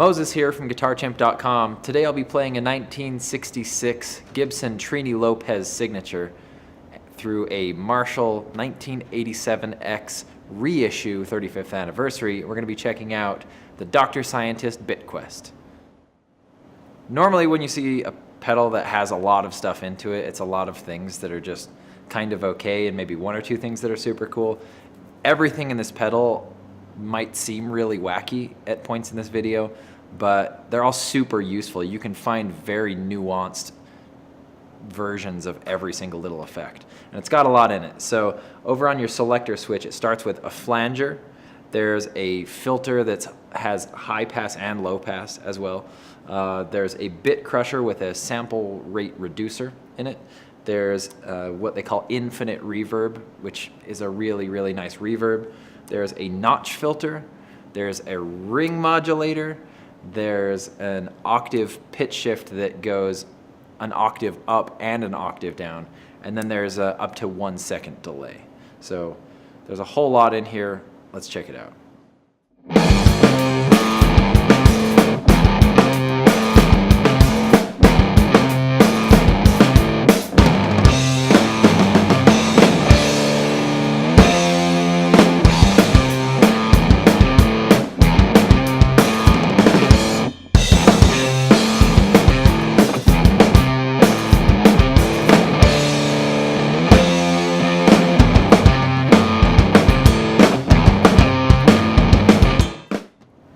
Moses here from GuitarChimp.com. Today I'll be playing a 1966 Gibson Trini Lopez signature through a Marshall 1987X reissue 35th anniversary. We're going to be checking out the Dr. Scientist Bitquest. Normally when you see a pedal that has a lot of stuff into it, it's a lot of things that are just kind of okay and maybe one or two things that are super cool. Everything in this pedal might seem really wacky at points in this video, but they're all super useful. You can find very nuanced versions of every single little effect, and it's got a lot in it. So over on your selector switch, it starts with a flanger. There's a filter that has high pass and low pass as well. There's a bit crusher with a sample rate reducer in it. There's what they call infinite reverb, which is a really, really nice reverb. There's a notch filter. There's a ring modulator. There's an octave pitch shift that goes an octave up and an octave down. And then there's a up to 1 second delay. So there's a whole lot in here. Let's check it out.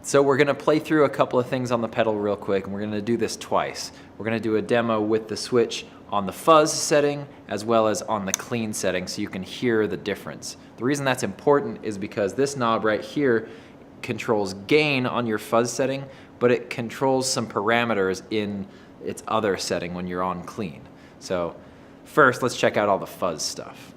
So we're going to play through a couple of things on the pedal real quick, and we're going to do this twice. We're going to do a demo with the switch on the fuzz setting as well as on the clean setting so you can hear the difference. The reason that's important is because this knob right here controls gain on your fuzz setting, but it controls some parameters in its other setting when you're on clean. So first, let's check out all the fuzz stuff.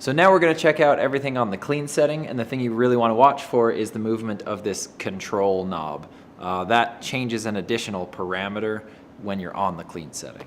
So now we're going to check out everything on the clean setting, and the thing you really want to watch for is the movement of this control knob. That changes an additional parameter when you're on the clean setting.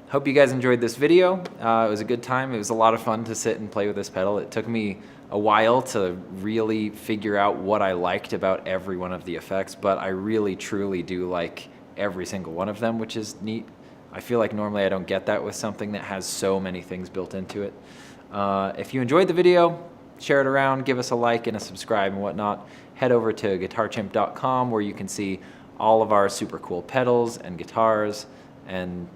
Hope you guys enjoyed this video. It was a good time. It was a lot of fun to sit and play with this pedal. It took me a while to really figure out what I liked about every one of the effects, but I really truly do like every single one of them, which is neat. I feel like normally I don't get that with something that has so many things built into it. If you enjoyed the video, share it around, give us a like and a subscribe and whatnot. Head over to guitarchimp.com where you can see all of our super cool pedals and guitars and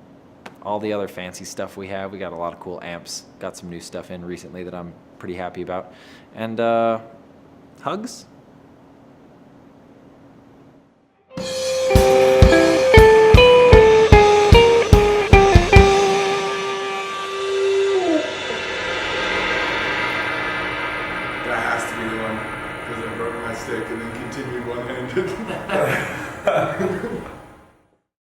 all the other fancy stuff we have. We got a lot of cool amps. Got some new stuff in recently that I'm pretty happy about. And hugs? That has to be the one, because I broke my stick and then continued one-handed.